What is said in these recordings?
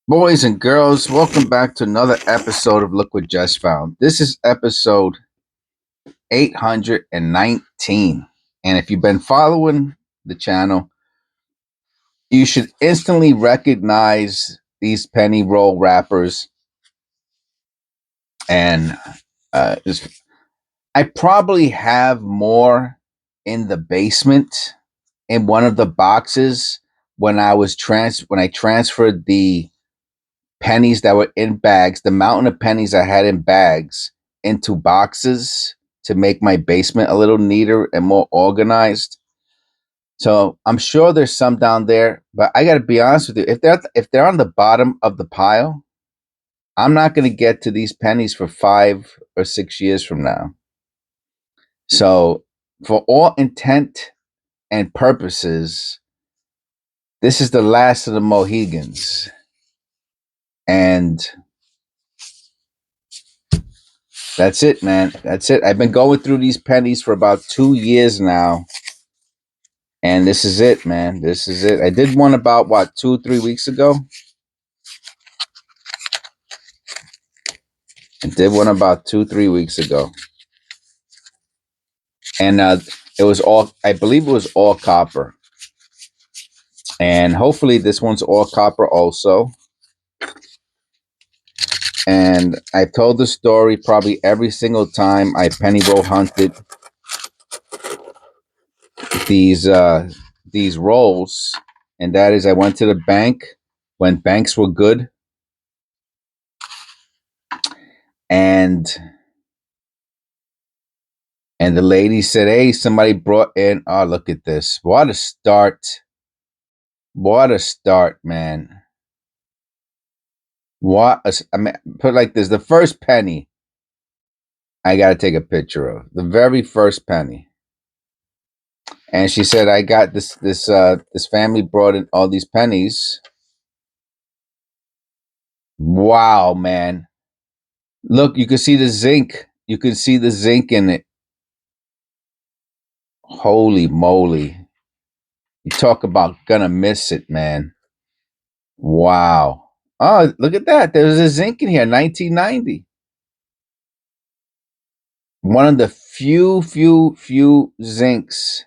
Boys and girls, welcome back to another episode of Look What Just Found. This is episode 819. And if you've been following the channel, you should instantly recognize these penny roll wrappers. And I probably have more in the basement in one of the boxes when I transferred the pennies that were in bags, the mountain of pennies I had in bags into boxes to make my basement a little neater and more organized. So I'm sure there's some down there, but I got to be honest with you. If they're on the bottom of the pile, I'm not going to get to these pennies for 5 or 6 years from now. So for all intent and purposes, this is the last of the Mohegans. And that's it, man. That's it. I've been going through these pennies for about 2 years now. And this is it, man. This is it. I did one about, 2 or 3 weeks ago? I did one about 2 or 3 weeks ago. And I believe it was all copper. And hopefully this one's all copper also. And I told the story probably every single time I penny roll hunted these rolls, and that is I went to the bank when banks were good, and the lady said, "Hey, somebody brought in." Oh, look at this! What a start! What a start, man! I mean, put it like this: the first penny I got to take a picture of, the very first penny. And she said, "I got this family brought in all these pennies." Wow, man! Look, you can see the zinc. You can see the zinc in it. Holy moly! You talk about gonna miss it, man. Wow! Oh, look at that! There's a zinc in here, 1990. One of the few zincs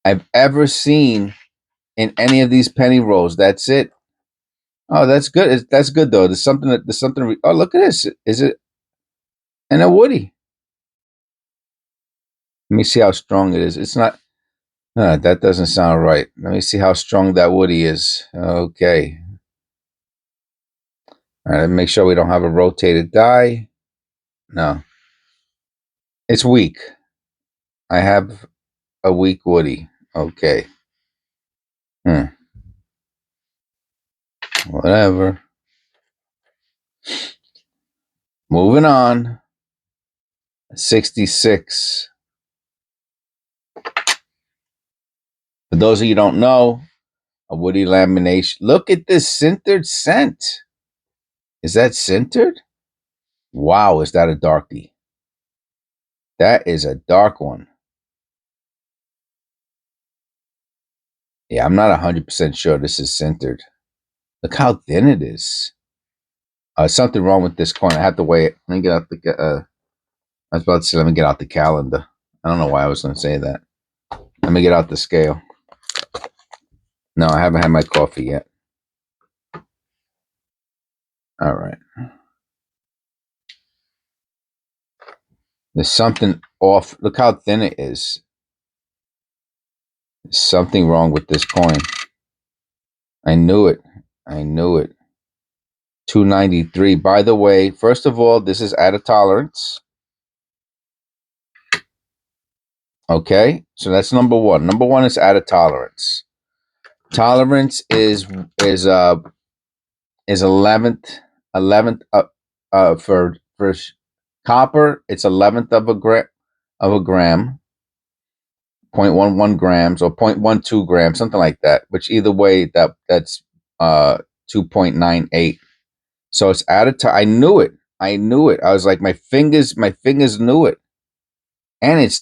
I've ever seen in any of these penny rolls. That's it. Oh, that's good. That's good though. There's something. Oh, look at this. Is it and a woody? Let me see how strong it is. It's not. That doesn't sound right. Let me see how strong that woody is. Okay. All right. Make sure we don't have a rotated die. No, it's weak. I have a weak woody. Okay. Whatever. Moving on. 66. For those of you who don't know, a woody lamination. Look at this sintered scent. Is that sintered? Wow, is that a darkie? That is a dark one. Yeah, I'm not 100% sure this is sintered. Look how thin it is. Something wrong with this coin. I have to weigh it. Let me get out the. I was about to say, let me get out the calendar. I don't know why I was going to say that. Let me get out the scale. No, I haven't had my coffee yet. All right. There's something off. Look how thin it is. There's something wrong with this coin. I knew it. I knew it. 293. By the way, first of all, this is out of tolerance. Okay, so that's number one. Number one is out of tolerance. Tolerance is 11th for copper. It's 11th of a gram, 0.11 grams or 0.12 grams, something like that. Which either way, that's 2.98. So it's out of time. I knew it. I knew it. I was like, my fingers knew it. And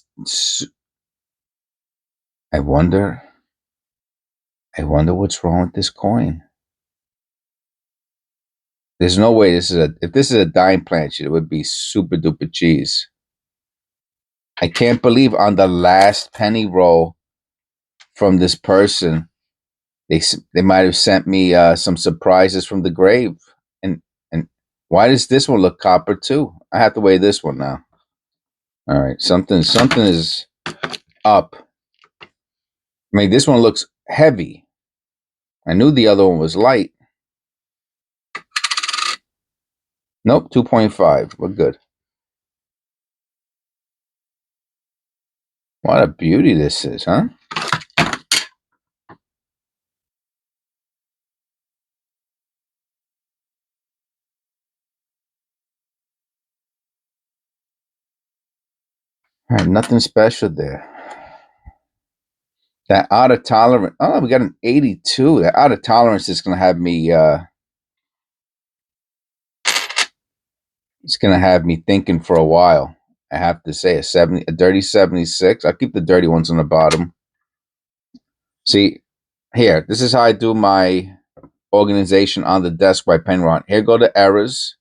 I wonder I wonder what's wrong with this coin. There's no way this is a. If this is a dime planchette, it would be super duper cheese. I can't believe on the last penny roll from this person, they might have sent me some surprises from the grave. And why does this one look copper too? I have to weigh this one now. All right, something is up. I mean, this one looks heavy. I knew the other one was light. Nope, 2.5. We're good. What a beauty this is, huh? All right, nothing special there. That out of tolerance. Oh, we got an 82. That out of tolerance is going to have me. It's going to have me thinking for a while. I have to say a dirty 76. I'll keep the dirty ones on the bottom. See, here. This is how I do my organization on the desk by Penron. Here go the errors.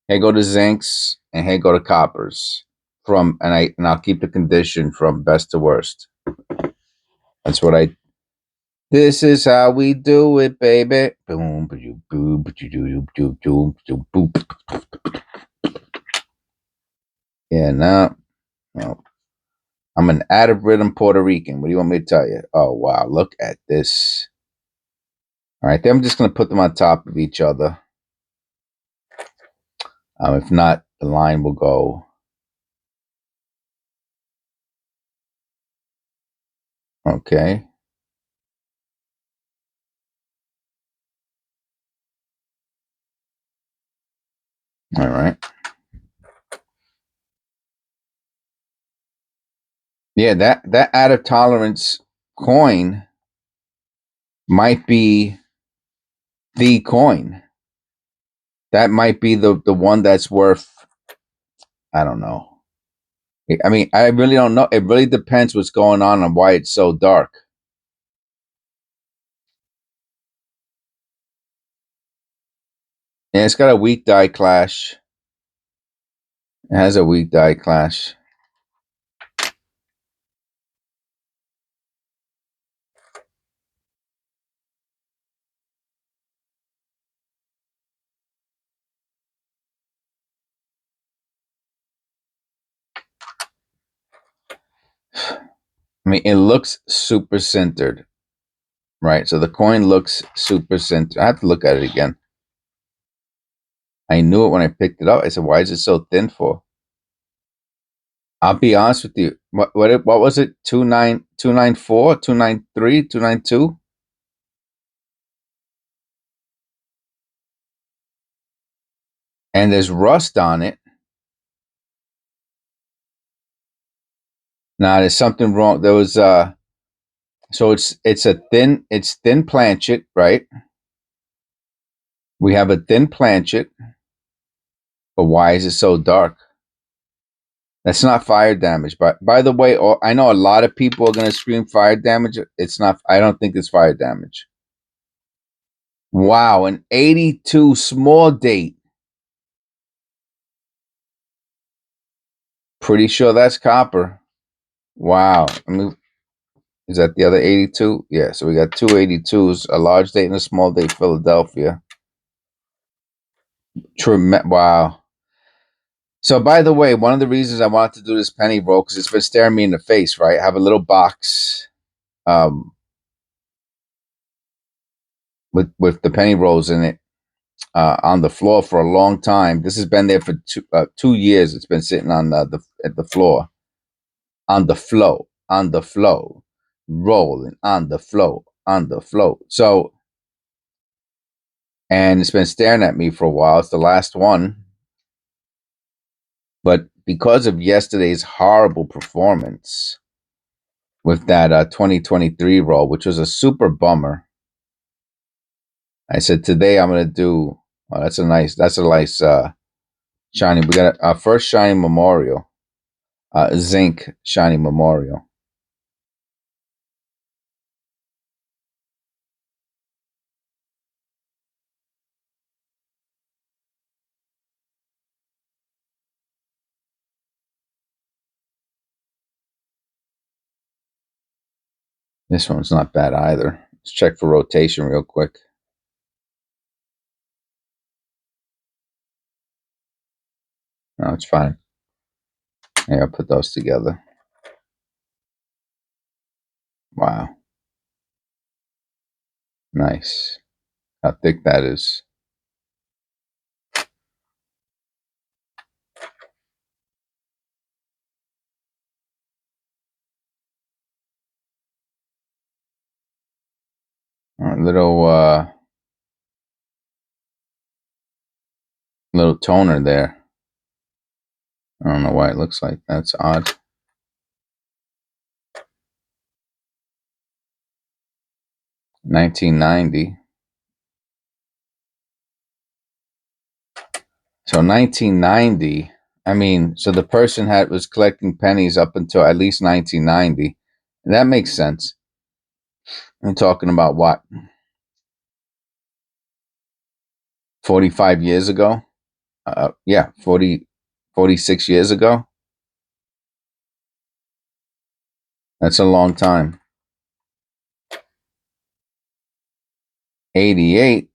Here go the zincs, and here go the coppers. And I'll keep the condition from best to worst. That's what I. This is how we do it, baby. Boom, boom, boom, boom, boom, boom, boom. Yeah, no. I'm an out of rhythm Puerto Rican. What do you want me to tell you? Oh wow, look at this. All right, then I'm just gonna put them on top of each other. If not, the line will go. Okay. All right. Yeah, that out of tolerance coin might be the coin. That might be the one that's worth. I don't know. I mean, I really don't know. It really depends what's going on and why it's so dark. Yeah, it's got a weak die clash. It has a weak die clash. I mean, it looks super centered, right? So the coin looks super centered. I have to look at it again. I knew it when I picked it up. I said, "Why is it so thin for?" I'll be honest with you. What was it? 294, 293, 292. And there's rust on it. Now there's something wrong. There was so it's thin planchet, right? We have a thin planchet, but why is it so dark? That's not fire damage. But by the way, I know a lot of people are gonna scream fire damage. It's not. I don't think it's fire damage. Wow, an 82 small date. Pretty sure that's copper. Wow. I mean, is that the other 82? Yeah, so we got two 82s, a large date and a small date, Philadelphia. Wow. So, by the way, one of the reasons I wanted to do this penny roll, because it's been staring me in the face, right? I have a little box with the penny rolls in it on the floor for a long time. This has been there for 2 years. It's been sitting on at the floor, on the flow, rolling on the flow. So, and it's been staring at me for a while. It's the last one. But because of yesterday's horrible performance with that 2023 roll, which was a super bummer, I said today I'm going to do. Oh, that's a nice shiny. We got our first shiny memorial, zinc shiny memorial. This one's not bad either. Let's check for rotation real quick. No, it's fine. Yeah, I'll put those together. Wow. Nice. How thick that is. Little toner there. I don't know why it looks like that's odd. $19.90. So $19.90. I mean, so the person was collecting pennies up until at least $19.90. And that makes sense. I'm talking about what? 45 years ago? Yeah, 46 years ago. That's a long time. 88.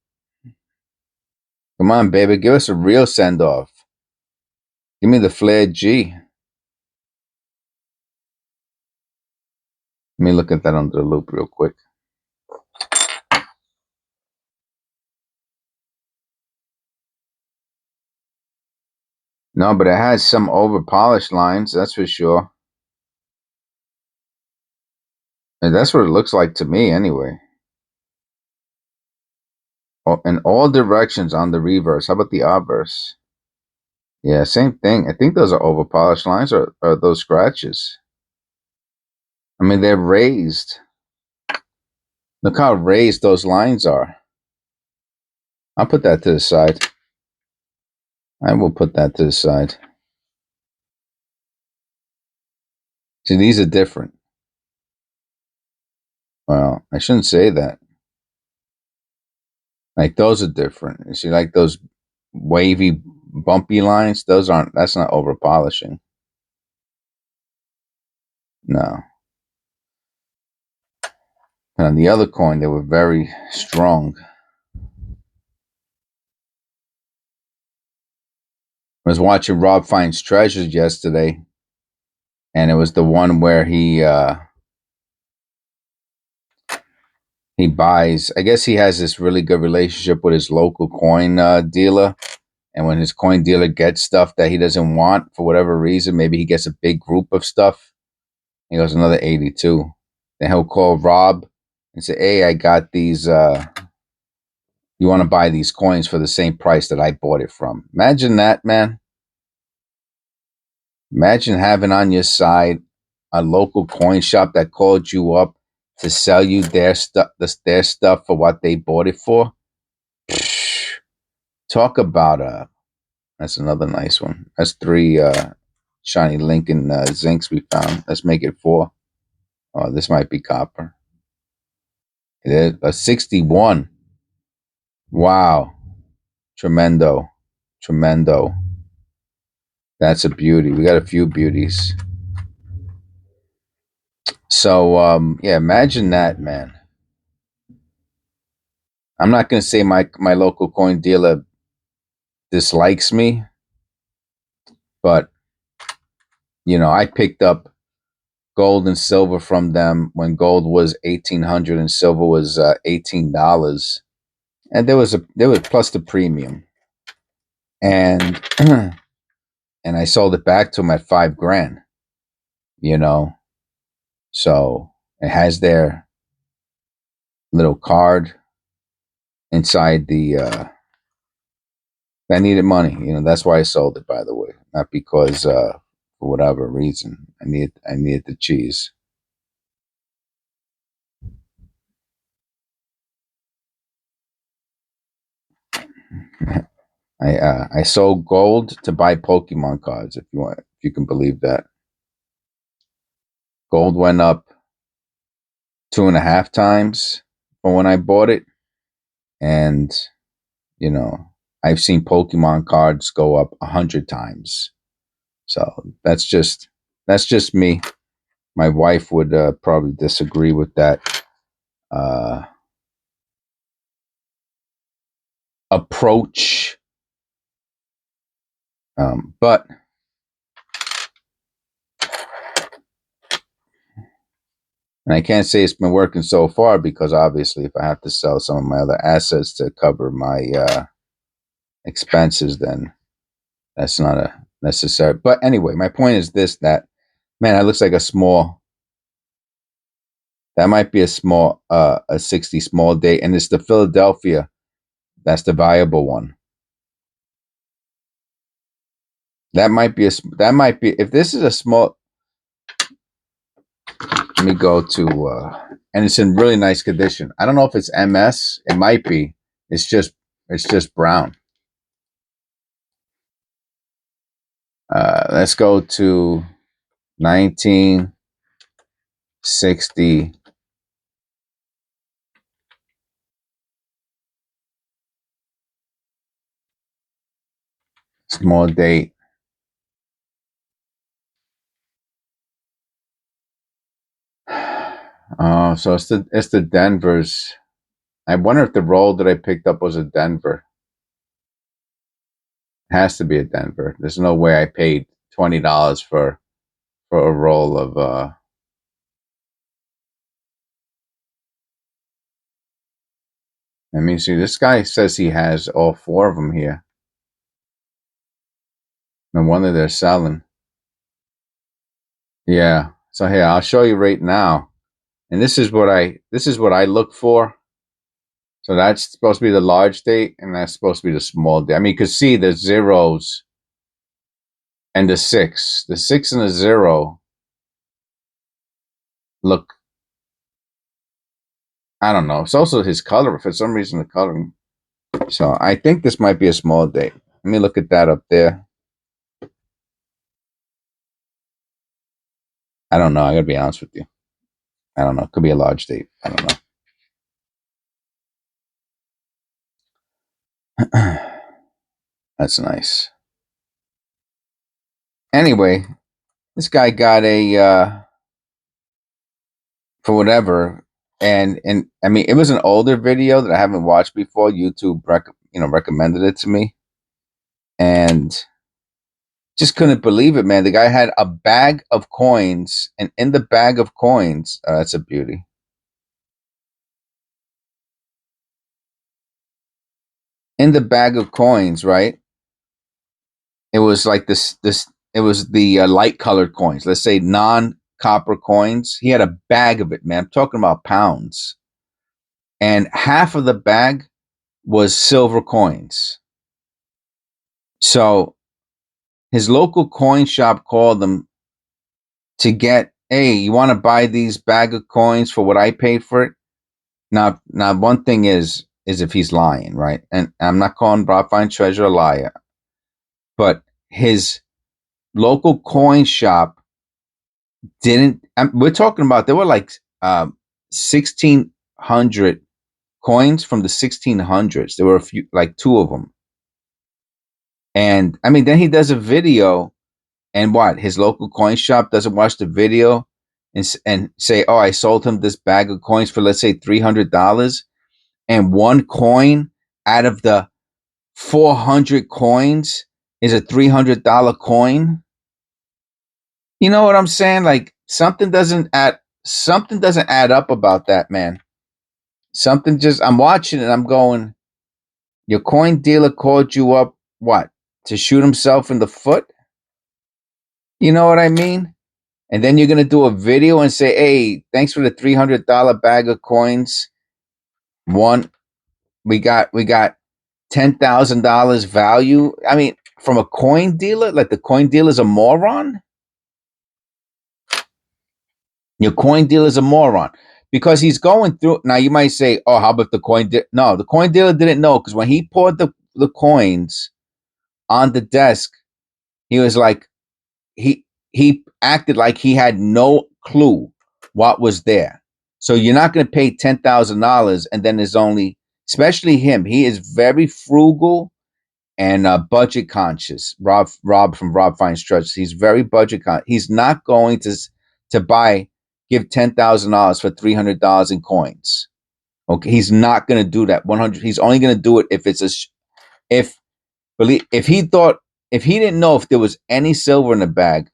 Come on, baby, give us a real send off. Give me the Flair G. Let me look at that under the loop real quick. No, but it has some over polished lines, that's for sure. And that's what it looks like to me anyway. Oh, in all directions on the reverse. How about the obverse? Yeah, same thing. I think those are over polished lines or those scratches. I mean, they're raised. Look how raised those lines are. I'll put that to the side. I will put that to the side. See, these are different. Well, I shouldn't say that. Like, those are different. You see, like those wavy, bumpy lines? That's not over polishing. No. And on the other coin, they were very strong. I was watching Rob Finds Treasures yesterday, and it was the one where he buys. I guess he has this really good relationship with his local coin dealer, and when his coin dealer gets stuff that he doesn't want for whatever reason, maybe he gets a big group of stuff. He goes another 82. Then he'll call Rob and say, "Hey, I got these. You want to buy these coins for the same price that I bought it from?" Imagine that, man. Imagine having on your side a local coin shop that called you up to sell you their stuff for what they bought it for. Talk about that's another nice one. That's 3 shiny Lincoln zincs we found. Let's make it 4. Oh, this might be copper. It is a 61. Wow. Tremendo. That's a beauty. We got a few beauties. So yeah, imagine that, man. I'm not gonna say my local coin dealer dislikes me, but I picked up gold and silver from them when gold was 1,800 and silver was $18, and there was plus the premium, and and I sold it back to them at $5,000. So it has their little card inside the. I needed money, that's why I sold it. By the way, not because for whatever reason I needed the cheese. I sold gold to buy Pokemon cards. If you can believe that. Gold went up 2.5 times from when I bought it, and I've seen Pokemon cards go up 100 times. So that's just me. My wife would probably disagree with that approach. But and I can't say it's been working so far because obviously if I have to sell some of my other assets to cover my expenses, then that's not a necessary. But anyway, my point is this, that, man, that looks like a small, that might be a 60 small date. And it's the Philadelphia. That's the viable one. That might be if this is a small, let me go to, and it's in really nice condition. I don't know if it's MS. It might be. It's just brown. Let's go to 1960. Small date. So it's the Denvers. I wonder if the roll that I picked up was a Denver. It has to be a Denver. There's no way I paid $20 for a roll of let me see. This guy says he has all 4 of them here. No wonder they're selling. Yeah. So here, I'll show you right now. And this is what I look for. So that's supposed to be the large date, and that's supposed to be the small date. I mean, you can see the zeros and the 6. The 6 and the 0 look, I don't know. It's also his color. For some reason, the coloring. So I think this might be a small date. Let me look at that up there. I don't know. I gotta be honest with you. I don't know. It could be a large date. I don't know. That's nice. Anyway, this guy got a for whatever, and I mean, it was an older video that I haven't watched before. YouTube recommended it to me, and just couldn't believe it, man. The guy had a bag of coins, and in the bag of coins, that's a beauty. In the bag of coins, right? It was like this. It was the light colored coins. Let's say non-copper coins. He had a bag of it, man. I'm talking about pounds, and half of the bag was silver coins. So his local coin shop called him to get, hey, you want to buy these bag of coins for what I paid for it? Now, one thing is if he's lying, right? And I'm not calling Rob Fine Treasure a liar, but his local coin shop didn't. We're talking about there were like 1,600 coins from the 1600s. There were a few, like 2 of them, and I mean, then he does a video. And what? His local coin shop doesn't watch the video and say, "Oh, I sold him this bag of coins for, let's say, $300, and 1 coin out of the 400 coins is a $300 coin." You know what I'm saying? Like something doesn't add up about that, man. Something just, I'm watching it. I'm going, your coin dealer called you up, what, to shoot himself in the foot? You know what I mean? And then you're gonna do a video and say, "Hey, thanks for the $300 bag of coins. We got $10,000 value." I mean, from a coin dealer, like the coin dealer's a moron. Your coin dealer's a moron because he's going through. Now you might say, "Oh, how about the coin?" No, the coin dealer didn't know, because when he poured the coins on the desk, he was like, he acted like he had no clue what was there. So you're not going to pay $10,000 and then there's only, especially him. He is very frugal and budget conscious. Rob from Rob Finds Treasures. He's very budget conscious. He's not going to to give $10,000 for $300 in coins. Okay, he's not going to do that. 100. He's only going to do it if it's if he didn't know if there was any silver in the bag.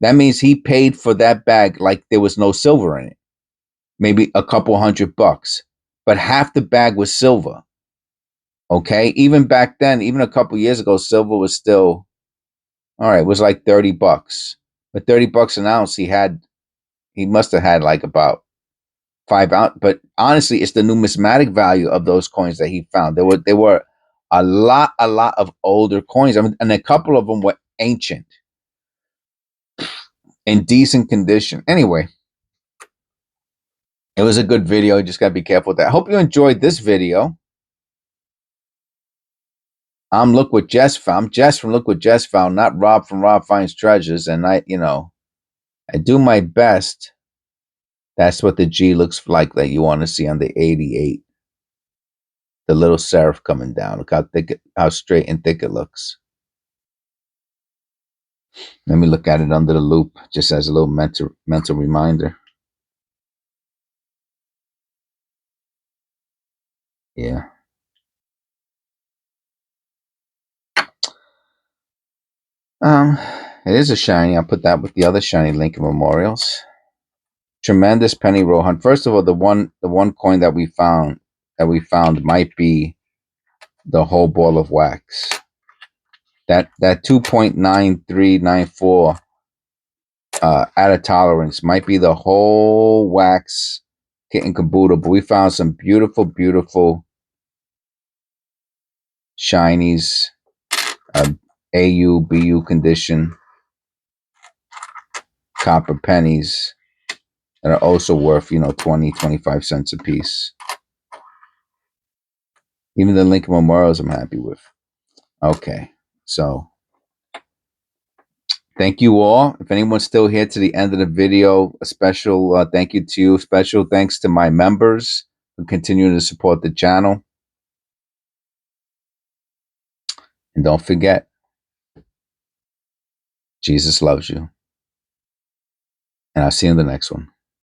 That means he paid for that bag like there was no silver in it. Maybe a couple $100, but half the bag was silver. Okay, even back then, even a couple years ago, silver was still all right. It was like $30, but $30 an ounce. He must have had like about 5 ounce. But honestly, it's the numismatic value of those coins that he found. There were a lot of older coins. I mean, and a couple of them were ancient, in decent condition. Anyway, it was a good video. You just gotta be careful with that. I hope you enjoyed this video. I'm LookWhatJesFound. I'm Jess from LookWhatJesFound, not Rob from Rob Finds Treasures. And I do my best. That's what the G looks like that you want to see on the 88. The little serif coming down. Look how straight and thick it looks. Let me look at it under the loop, just as a little mental reminder. Yeah. It is a shiny. I'll put that with the other shiny Lincoln Memorials. Tremendous penny roll hunt. First of all, the one coin that we found might be the whole ball of wax. That 2.9394 out of tolerance might be the whole wax kit and caboodle. But we found some beautiful, beautiful shinies, AU, BU condition, copper pennies that are also worth 20, 25 cents a piece. Even the Lincoln Memorials I'm happy with. Okay, so thank you all. If anyone's still here to the end of the video, a special thank you to you. Special thanks to my members who continue to support the channel. And don't forget, Jesus loves you. And I'll see you in the next one.